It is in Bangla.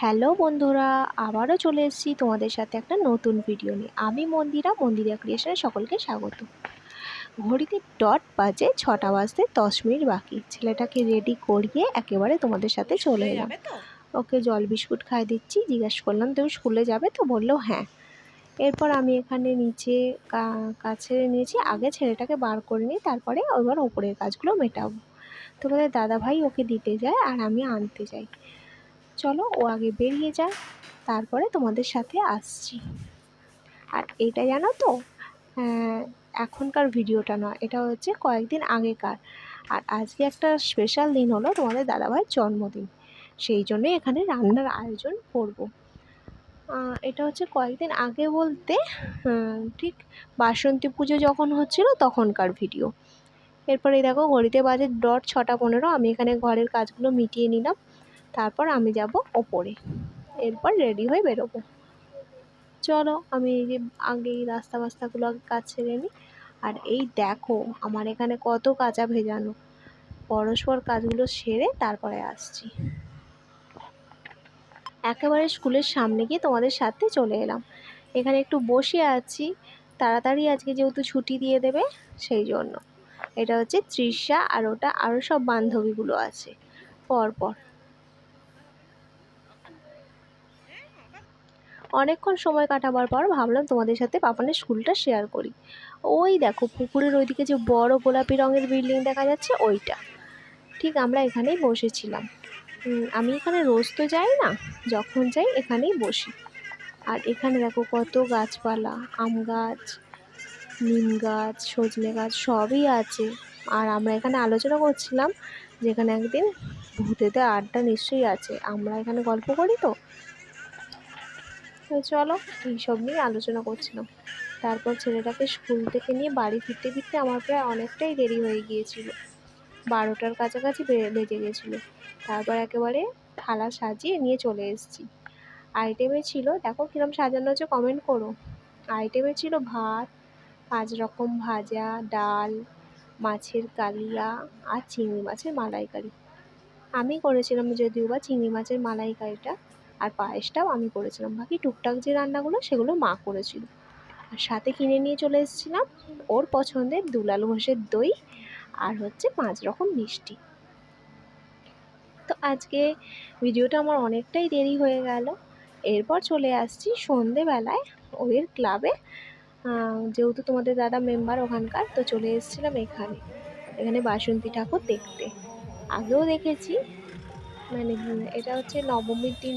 হ্যালো বন্ধুরা, আবারও চলে এসেছি তোমাদের সাথে একটা নতুন ভিডিও নিয়ে। আমি মন্দিরা ক্রিয়েশনে সকলকে স্বাগত। ঘড়িতে ডট বাজে 6টা বাজতে 10 মিনিট বাকি। ছেলেটাকে রেডি করিয়ে একেবারে তোমাদের সাথে চলে এলাম। ওকে জল বিস্কুট খাইয়ে দিচ্ছি। জিজ্ঞেস করলাম তুমি স্কুলে যাবে তো? বললো হ্যাঁ। এরপর আমি এখানে নিচে কাছে নিয়েছি, আগে ছেলেটাকে বার করে নিই, তারপরে এবার ওপরের কাজগুলো মেটাবো। তোমাদের দাদাভাই ওকে দিতে যায় আর আমি আনতে যাই। চলো ও আগে বেরিয়ে যায়, তারপরে তোমাদের সাথে আসছি। আর এইটা জানো তো, এখনকার ভিডিওটা নয়, এটা হচ্ছে কয়েকদিন আগেকার। আর আজকে একটা স্পেশাল দিন হলো তোমাদের দাদাভাইয়ের জন্মদিন, সেই জন্যই এখানে রান্নার আয়োজন করব। এটা হচ্ছে কয়েকদিন আগে বলতে ঠিক বাসন্তী পুজো যখন হচ্ছিল তখনকার ভিডিও। এরপরে দেখো ঘড়িতে বাজে ডট 6টা 15। আমি এখানে ঘরের কাজগুলো মিটিয়ে নিলাম, তারপর আমি যাব ওপরে, এরপর রেডি হয়ে বেরোবো। চলো আমি এই যে আগে এই রাস্তাগুলো আগে কাজ সেরে নিই। আর এই দেখো আমার এখানে কত কাঁচা ভেজানো, পরস্পর কাজগুলো সেরে তারপরে আসছি। একেবারে স্কুলের সামনে গিয়ে তোমাদের সাথে চলে এলাম। এখানে একটু বসে আছি, তাড়াতাড়ি আজকে যেহেতু ছুটি দিয়ে দেবে সেই জন্য। এটা হচ্ছে তৃষা, আর ওটা আরও সব বান্ধবীগুলো আছে পরপর। অনেকক্ষণ সময় কাটাবার পর ভাবলাম তোমাদের সাথে পাপানের স্কুলটা শেয়ার করি। ওই দেখো পুকুরের ওইদিকে যে বড় গোলাপি রঙের বিল্ডিং দেখা যাচ্ছে, ওইটা ঠিক আমরা এখানেই বসেছিলাম। আমি এখানে রোজ তো যাই না, যখন যাই এখানেই বসি। আর এখানে দেখো কত গাছপালা, আম গাছ, নিম গাছ, সজনে গাছ সবই আছে। আর আমরা এখানে আলোচনা করছিলাম যে এখানে একদিন ভূতেদের আড্ডা নিশ্চয়ই আছে, আমরা এখানে গল্প করি তো চলো এইসব নিয়ে আলোচনা করছিলাম। তারপর ছেলেটাকে স্কুল থেকে নিয়ে বাড়ি ফিরতে ফিরতে আমার প্রায় অনেকটাই দেরি হয়ে গিয়েছিল, 12টার কাছাকাছি বেজে গেছিলো। তারপর একেবারে থালা সাজিয়ে নিয়ে চলে এসেছি। আইটেমে ছিল, দেখো কিরম সাজানো হচ্ছে কমেন্ট করো। আইটেমে ছিল ভাত, 5 রকম ভাজা, ডাল, মাছের কালিয়া আর চিংড়ি মাছের মালাইকারি। আমি করেছিলাম যদিও বা চিংড়ি মাছের মালাইকারিটা, আর পায়েসটাও আমি করেছিলাম। বাকি টুকটাক যে রান্নাগুলো সেগুলো মা করেছিল। আর সাথে কিনে নিয়ে চলে এসেছিলাম ওর পছন্দের দুলাল ঘোষের দই, আর হচ্ছে 5 রকম মিষ্টি। তো আজকে ভিডিওটা আমার অনেকটাই দেরি হয়ে গেল। এরপর চলে আসছি সন্ধেবেলায় ওদের ক্লাবে, যেহেতু তোমাদের দাদা মেম্বার ওখানকার, তো চলে এসেছিলাম এখানে বাসন্তী ঠাকুর দেখতে। আগেও দেখেছি, মানে এটা হচ্ছে নবমীর দিন